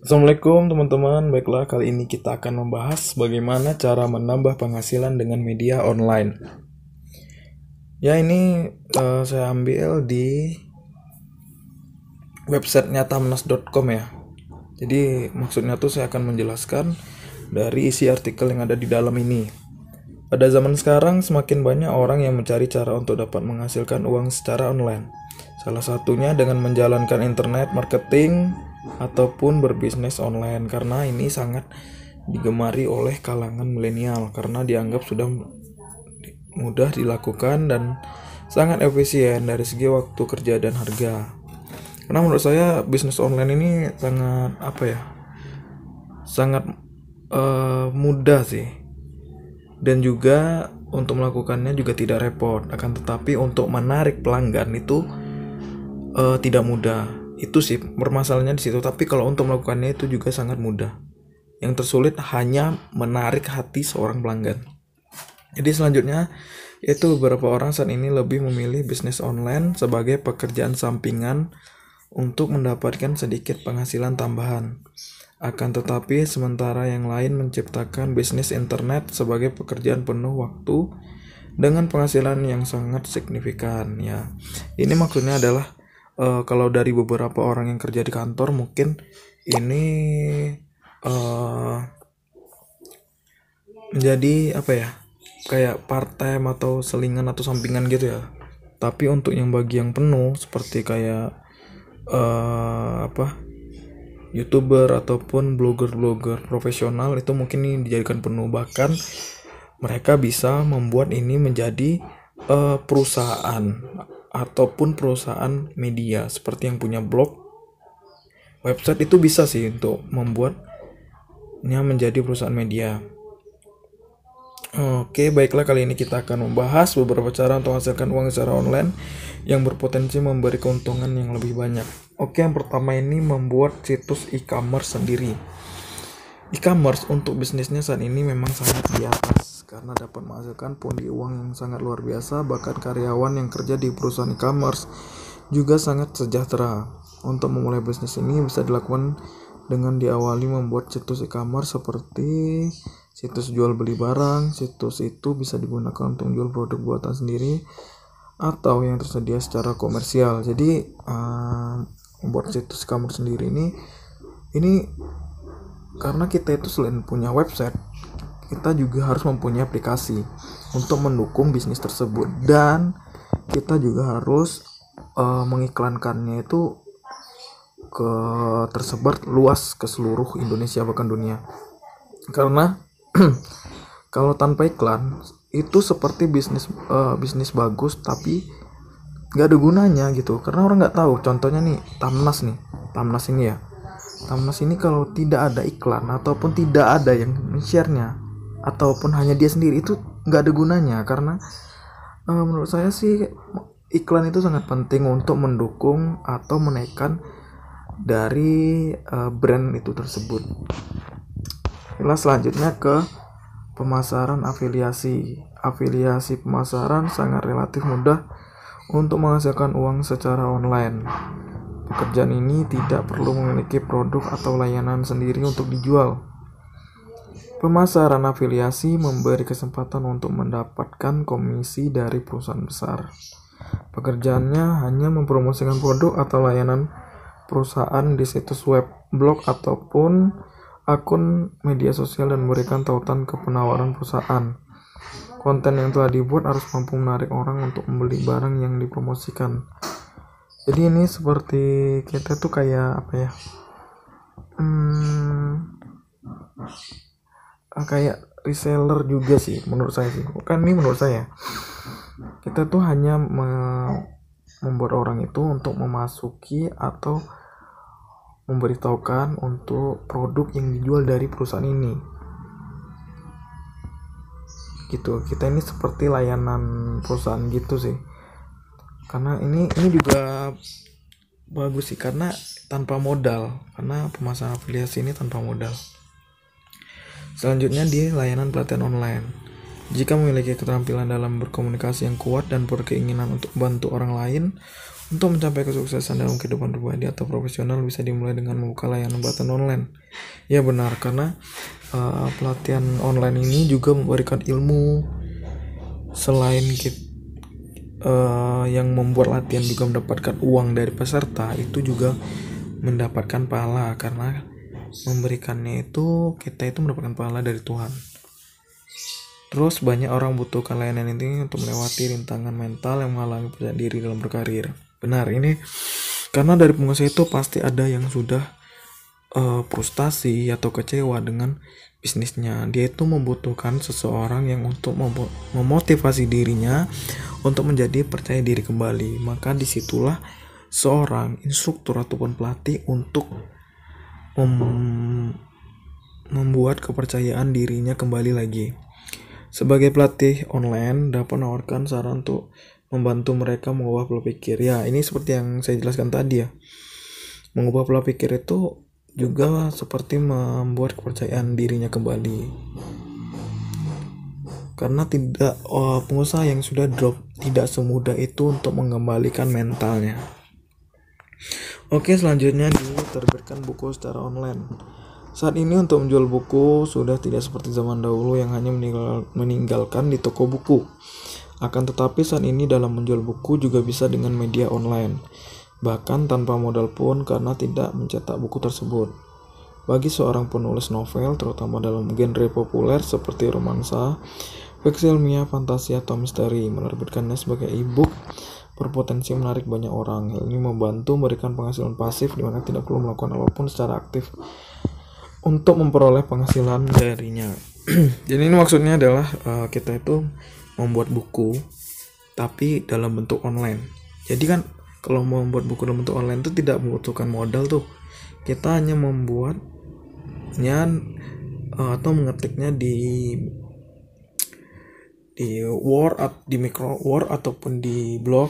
Assalamualaikum teman-teman. Baiklah, kali ini kita akan membahas bagaimana cara menambah penghasilan dengan media online. Ya, ini saya ambil di websitenya tamnas.com ya. Jadi maksudnya tuh saya akan menjelaskan dari isi artikel yang ada di dalam ini. Pada zaman sekarang semakin banyak orang yang mencari cara untuk dapat menghasilkan uang secara online. Salah satunya dengan menjalankan internet marketing ataupun berbisnis online, karena ini sangat digemari oleh kalangan milenial karena dianggap sudah mudah dilakukan dan sangat efisien dari segi waktu kerja dan harga. Karena menurut saya bisnis online ini sangat mudah sih, dan juga untuk melakukannya juga tidak repot. Akan tetapi untuk menarik pelanggan itu tidak mudah. Itu sih permasalahannya di situ. Tapi kalau untuk melakukannya itu juga sangat mudah. Yang tersulit hanya menarik hati seorang pelanggan. Jadi selanjutnya, itu beberapa orang saat ini lebih memilih bisnis online sebagai pekerjaan sampingan untuk mendapatkan sedikit penghasilan tambahan. Akan tetapi sementara yang lain menciptakan bisnis internet sebagai pekerjaan penuh waktu dengan penghasilan yang sangat signifikan ya. Ini maksudnya adalah kalau dari beberapa orang yang kerja di kantor mungkin ini menjadi kayak part time atau selingan atau sampingan gitu ya. Tapi untuk yang bagi yang penuh seperti kayak YouTuber ataupun blogger-blogger profesional, itu mungkin ini dijadikan penuh. Bahkan mereka bisa membuat ini menjadi perusahaan ataupun perusahaan media seperti yang punya blog, website, itu bisa sih untuk membuatnya menjadi perusahaan media. Oke, baiklah, kali ini kita akan membahas beberapa cara untuk menghasilkan uang secara online yang berpotensi memberi keuntungan yang lebih banyak. Oke, yang pertama ini membuat situs e-commerce sendiri. E-commerce untuk bisnisnya saat ini memang sangat di atas karena dapat menghasilkan pundi uang yang sangat luar biasa. Bahkan karyawan yang kerja di perusahaan e-commerce juga sangat sejahtera. Untuk memulai bisnis ini bisa dilakukan dengan diawali membuat situs e-commerce seperti situs jual beli barang. Situs itu bisa digunakan untuk menjual produk buatan sendiri atau yang tersedia secara komersial. Jadi membuat situs e-commerce sendiri ini karena kita itu selain punya website, kita juga harus mempunyai aplikasi untuk mendukung bisnis tersebut, dan kita juga harus mengiklankannya itu tersebar luas ke seluruh Indonesia bahkan dunia. Karena kalau tanpa iklan itu seperti bisnis bagus tapi nggak ada gunanya gitu, karena orang nggak tahu. Contohnya nih Tamnas ini kalau tidak ada iklan ataupun tidak ada yang men-share-nya ataupun hanya dia sendiri, itu nggak ada gunanya. Karena menurut saya sih iklan itu sangat penting untuk mendukung atau menaikkan dari brand itu tersebut. Selanjutnya ke pemasaran afiliasi. Afiliasi pemasaran sangat relatif mudah untuk menghasilkan uang secara online. Pekerjaan ini tidak perlu memiliki produk atau layanan sendiri untuk dijual. Pemasaran afiliasi memberi kesempatan untuk mendapatkan komisi dari perusahaan besar. Pekerjaannya hanya mempromosikan produk atau layanan perusahaan di situs web, blog, ataupun akun media sosial dan memberikan tautan ke penawaran perusahaan. Konten yang telah dibuat harus mampu menarik orang untuk membeli barang yang dipromosikan. Jadi ini seperti kita tuh kayak kayak reseller juga sih menurut saya sih. Bukan, ini menurut saya. Kita tuh hanya membuat orang itu untuk memasuki atau memberitahukan untuk produk yang dijual dari perusahaan ini. Gitu. Kita ini seperti layanan perusahaan gitu sih. Karena ini juga bagus sih karena tanpa modal. Karena pemasaran afiliasi ini tanpa modal. Selanjutnya di layanan pelatihan online. Jika memiliki keterampilan dalam berkomunikasi yang kuat dan berkeinginan untuk membantu orang lain untuk mencapai kesuksesan dalam kehidupan pribadi atau profesional, bisa dimulai dengan membuka layanan pelatihan online. Ya benar, karena pelatihan online ini juga memberikan ilmu. Selain yang membuat latihan juga mendapatkan uang dari peserta, itu juga mendapatkan pahala, karena memberikannya itu kita itu mendapatkan pahala dari Tuhan. Terus banyak orang membutuhkan layanan ini untuk melewati rintangan mental yang menghalangi percaya diri dalam berkarir. Benar, ini karena dari pengusaha itu pasti ada yang sudah frustasi atau kecewa dengan bisnisnya. Dia itu membutuhkan seseorang yang untuk memotivasi dirinya untuk menjadi percaya diri kembali. Maka disitulah seorang instruktur ataupun pelatih untuk membuat kepercayaan dirinya kembali lagi. Sebagai pelatih online dapat menawarkan saran untuk membantu mereka mengubah pola pikir. Ya, ini seperti yang saya jelaskan tadi ya. Mengubah pola pikir itu juga seperti membuat kepercayaan dirinya kembali. Karena pengusaha yang sudah drop tidak semudah itu untuk mengembalikan mentalnya. Oke, selanjutnya diterbitkan buku secara online. Saat ini untuk menjual buku sudah tidak seperti zaman dahulu yang hanya meninggalkan di toko buku. Akan tetapi saat ini dalam menjual buku juga bisa dengan media online, bahkan tanpa modal pun, karena tidak mencetak buku tersebut. Bagi seorang penulis novel, terutama dalam genre populer seperti romansa, fiksi ilmiah, fantasi, atau misteri, menerbitkannya sebagai e-book berpotensi menarik banyak orang. Hal ini membantu memberikan penghasilan pasif di mana tidak perlu melakukan apapun secara aktif untuk memperoleh penghasilan darinya. Jadi ini maksudnya adalah kita itu membuat buku tapi dalam bentuk online. Jadi kan kalau mau membuat buku dalam bentuk online itu tidak membutuhkan modal tuh. Kita hanya membuatnya atau mengetiknya di Word, di Microsoft ataupun di blog.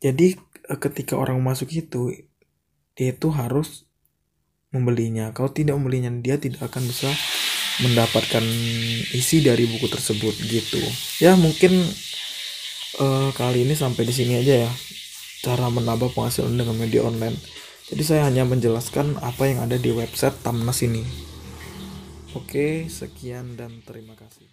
Jadi ketika orang masuk itu, dia itu harus membelinya. Kalau tidak membelinya, dia tidak akan bisa mendapatkan isi dari buku tersebut gitu. Ya mungkin kali ini sampai di sini aja ya, cara menambah penghasilan dengan media online. Jadi saya hanya menjelaskan apa yang ada di website Tamnas ini. Oke, sekian dan terima kasih.